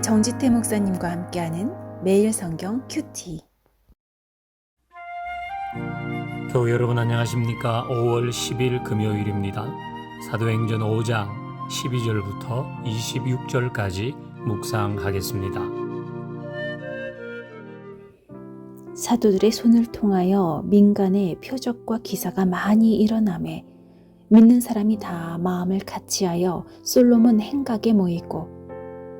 정지태 목사님과 함께하는 매일 성경 큐티. 교회 여러분 안녕하십니까? 5월 10일 금요일입니다. 사도행전 5장 12절부터 26절까지 묵상하겠습니다. 사도들의 손을 통하여 민간의 표적과 기사가 많이 일어나매 믿는 사람이 다 마음을 같이하여 솔로몬 행각에 모이고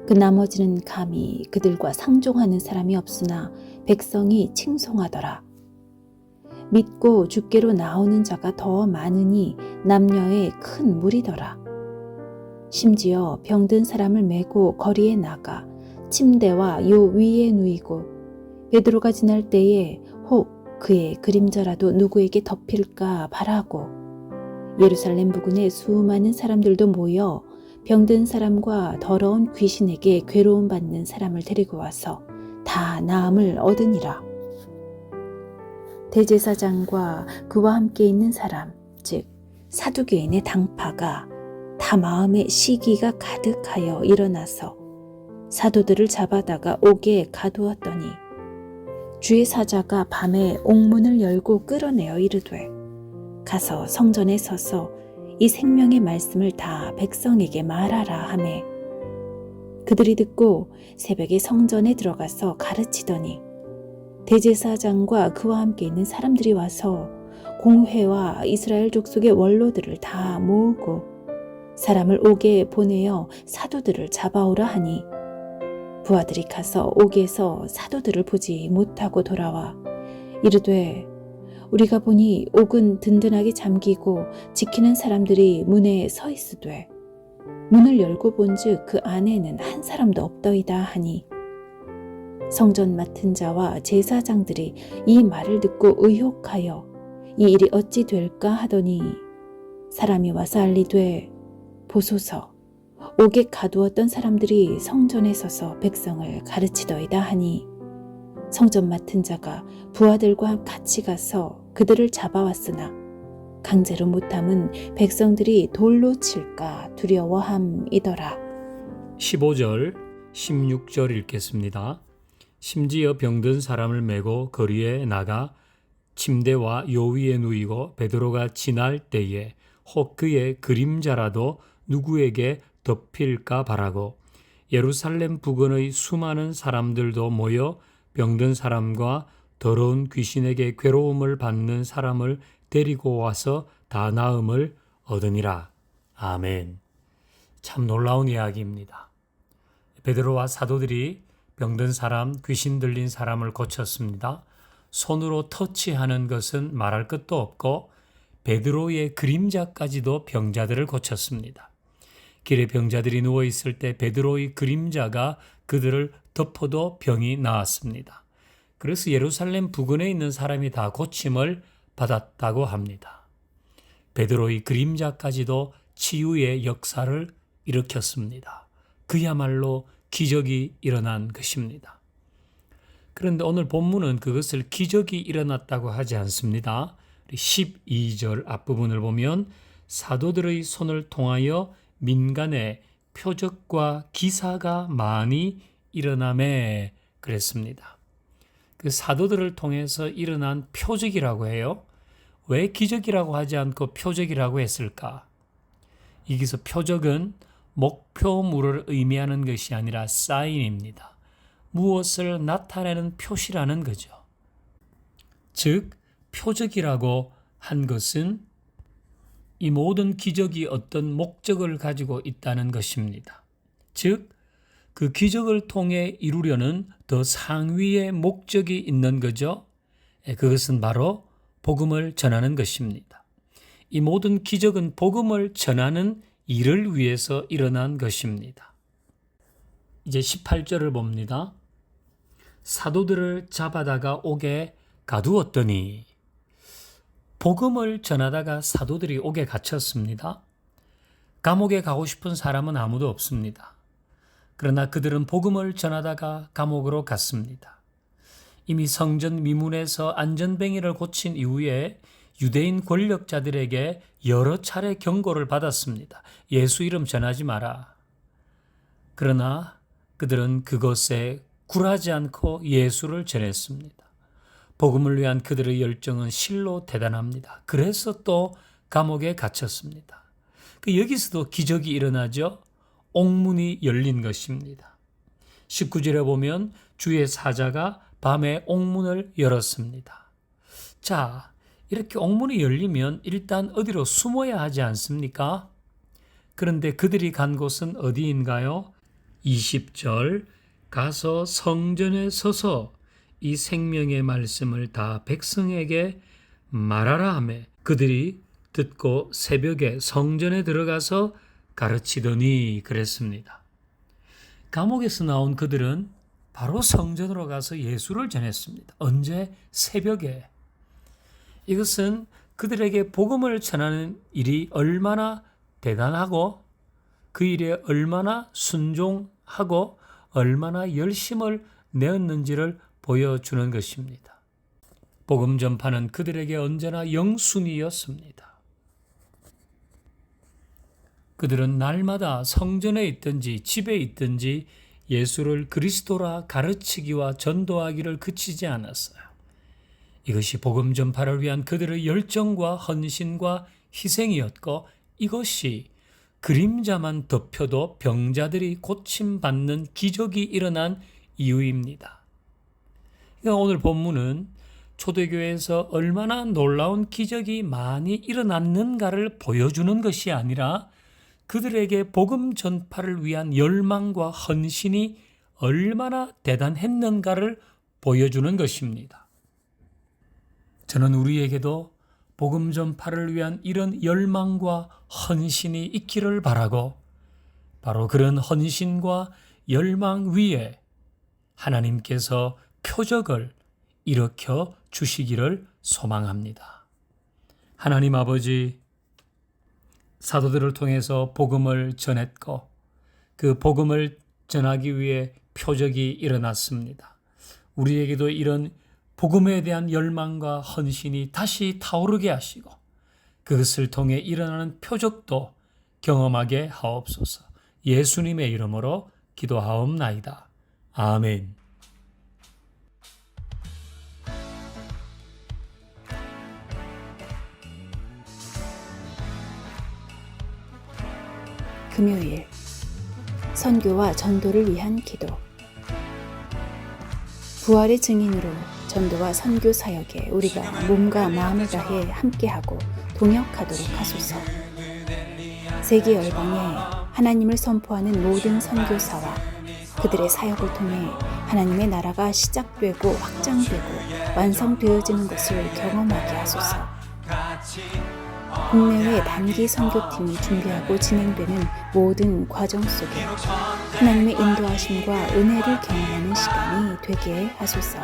그 나머지는 감히 그들과 상종하는 사람이 없으나 백성이 칭송하더라. 믿고 주께로 나오는 자가 더 많으니 남녀의 큰 무리더라. 심지어 병든 사람을 메고 거리에 나가 침대와 요 위에 누이고 베드로가 지날 때에 혹 그의 그림자라도 누구에게 덮일까 바라고 예루살렘 부근에 수많은 사람들도 모여 병든 사람과 더러운 귀신에게 괴로움 받는 사람을 데리고 와서 다 나음을 얻으니라. 대제사장과 그와 함께 있는 사람, 즉 사두개인의 당파가 다 마음에 시기가 가득하여 일어나서 사도들을 잡아다가 옥에 가두었더니 주의 사자가 밤에 옥문을 열고 끌어내어 이르되 가서 성전에 서서 이 생명의 말씀을 다 백성에게 말하라 하매 그들이 듣고 새벽에 성전에 들어가서 가르치더니 대제사장과 그와 함께 있는 사람들이 와서 공회와 이스라엘 족속의 원로들을 다 모으고 사람을 옥에 보내어 사도들을 잡아오라 하니 부하들이 가서 옥에서 사도들을 보지 못하고 돌아와 이르되 우리가 보니 옥은 든든하게 잠기고 지키는 사람들이 문에 서 있으되 문을 열고 본즉 그 안에는 한 사람도 없더이다 하니 성전 맡은 자와 제사장들이 이 말을 듣고 의혹하여 이 일이 어찌 될까 하더니 사람이 와서 알리되 보소서 옥에 가두었던 사람들이 성전에 서서 백성을 가르치더이다 하니 성전 맡은 자가 부하들과 같이 가서 그들을 잡아왔으나 강제로 못함은 백성들이 돌로 칠까 두려워함이더라. 15절, 16절 읽겠습니다. 심지어 병든 사람을 메고 거리에 나가 침대와 요 위에 누이고 베드로가 지날 때에 혹 그의 그림자라도 누구에게 덮일까 바라고 예루살렘 부근의 수많은 사람들도 모여 병든 사람과 더러운 귀신에게 괴로움을 받는 사람을 데리고 와서 다 나음을 얻으니라. 아멘. 참 놀라운 이야기입니다. 베드로와 사도들이 병든 사람, 귀신 들린 사람을 고쳤습니다. 손으로 터치하는 것은 말할 것도 없고 베드로의 그림자까지도 병자들을 고쳤습니다. 길에 병자들이 누워있을 때 베드로의 그림자가 그들을 덮어도 병이 나았습니다. 그래서 예루살렘 부근에 있는 사람이 다 고침을 받았다고 합니다. 베드로의 그림자까지도 치유의 역사를 일으켰습니다. 그야말로 기적이 일어난 것입니다. 그런데 오늘 본문은 그것을 기적이 일어났다고 하지 않습니다. 12절 앞부분을 보면 사도들의 손을 통하여 민간의 표적과 기사가 많이 일어나매 그랬습니다. 그 사도들을 통해서 일어난 표적이라고 해요. 왜 기적이라고 하지 않고 표적이라고 했을까? 여기서 표적은 목표물을 의미하는 것이 아니라 사인입니다. 무엇을 나타내는 표시라는 거죠. 즉, 표적이라고 한 것은 이 모든 기적이 어떤 목적을 가지고 있다는 것입니다. 즉, 그 기적을 통해 이루려는 더 상위의 목적이 있는 거죠. 그것은 바로 복음을 전하는 것입니다. 이 모든 기적은 복음을 전하는 일을 위해서 일어난 것입니다. 이제 18절을 봅니다. 사도들을 잡아다가 옥에 가두었더니 복음을 전하다가 사도들이 옥에 갇혔습니다. 감옥에 가고 싶은 사람은 아무도 없습니다. 그러나 그들은 복음을 전하다가 감옥으로 갔습니다. 이미 성전 미문에서 안전뱅이를 고친 이후에 유대인 권력자들에게 여러 차례 경고를 받았습니다. 예수 이름 전하지 마라. 그러나 그들은 그것에 굴하지 않고 예수를 전했습니다. 복음을 위한 그들의 열정은 실로 대단합니다. 그래서 또 감옥에 갇혔습니다. 여기서도 기적이 일어나죠. 옥문이 열린 것입니다. 19절에 보면 주의 사자가 밤에 옥문을 열었습니다. 자, 이렇게 옥문이 열리면 일단 어디로 숨어야 하지 않습니까? 그런데 그들이 간 곳은 어디인가요? 20절, 가서 성전에 서서 이 생명의 말씀을 다 백성에게 말하라 하며 그들이 듣고 새벽에 성전에 들어가서 가르치더니 그랬습니다. 감옥에서 나온 그들은 바로 성전으로 가서 예수를 전했습니다. 언제? 새벽에. 이것은 그들에게 복음을 전하는 일이 얼마나 대단하고 그 일에 얼마나 순종하고 얼마나 열심을 내었는지를 보여주는 것입니다. 복음 전파는 그들에게 언제나 영순이었습니다. 그들은 날마다 성전에 있든지 집에 있든지 예수를 그리스도라 가르치기와 전도하기를 그치지 않았어요. 이것이 복음 전파를 위한 그들의 열정과 헌신과 희생이었고 이것이 그림자만 덮여도 병자들이 고침받는 기적이 일어난 이유입니다. 그러니까 오늘 본문은 초대교회에서 얼마나 놀라운 기적이 많이 일어났는가를 보여주는 것이 아니라 그들에게 복음 전파를 위한 열망과 헌신이 얼마나 대단했는가를 보여주는 것입니다. 저는 우리에게도 복음 전파를 위한 이런 열망과 헌신이 있기를 바라고 바로 그런 헌신과 열망 위에 하나님께서 표적을 일으켜 주시기를 소망합니다. 하나님 아버지, 사도들을 통해서 복음을 전했고 그 복음을 전하기 위해 표적이 일어났습니다. 우리에게도 이런 복음에 대한 열망과 헌신이 다시 타오르게 하시고 그것을 통해 일어나는 표적도 경험하게 하옵소서. 예수님의 이름으로 기도하옵나이다. 아멘. 금요일 선교와 전도를 위한 기도. 부활의 증인으로 전도와 선교 사역에 우리가 몸과 마음을 다해 함께하고 동역하도록 하소서. 세계 열방에 하나님을 선포하는 모든 선교사와 그들의 사역을 통해 하나님의 나라가 시작되고 확장되고 완성되어지는 것을 경험하게 하소서. 국내외 단기 선교팀이 준비하고 진행되는 모든 과정 속에 하나님의 인도하심과 은혜를 경험하는 시간이 되게 하소서.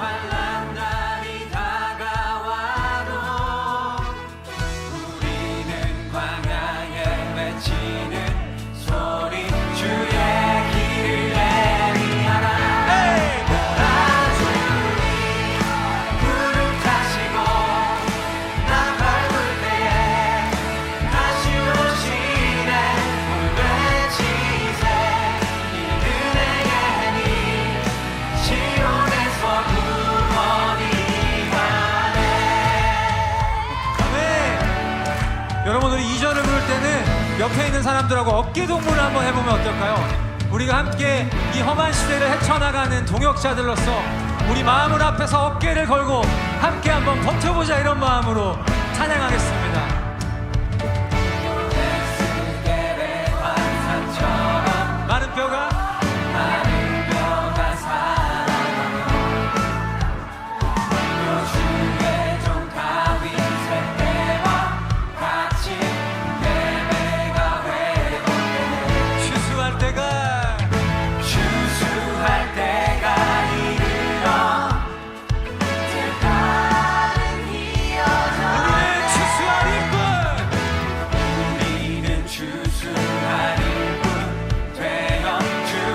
여러분, 우리 이전을 부를 때는 옆에 있는 사람들하고 어깨 동무를 한번 해보면 어떨까요? 우리가 함께 이 험한 시대를 헤쳐나가는 동역자들로서 우리 마음을 앞에서 어깨를 걸고 함께 한번 버텨보자, 이런 마음으로 찬양하겠습니다. 많은 뼈가 주수할 일꾼 되어 주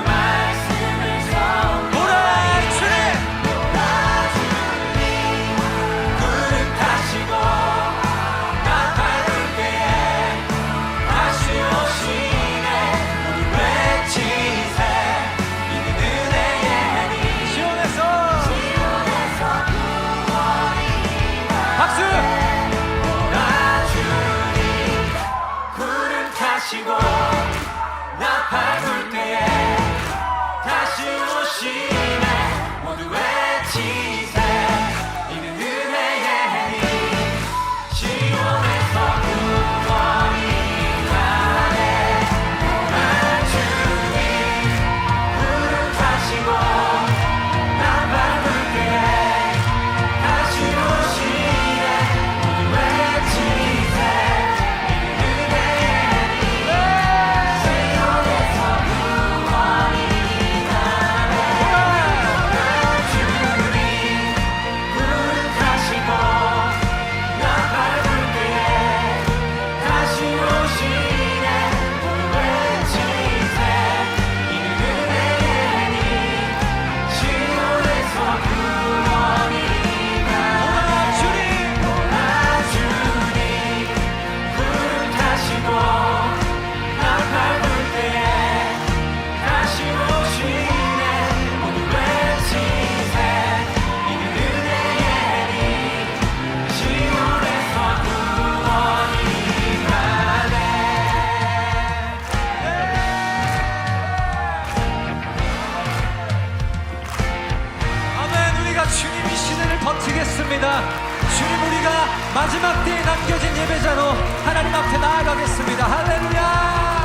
주님 이 시대를 버티겠습니다. 주님 우리가 마지막 때에 남겨진 예배자로 하나님 앞에 나아가겠습니다. 할렐루야.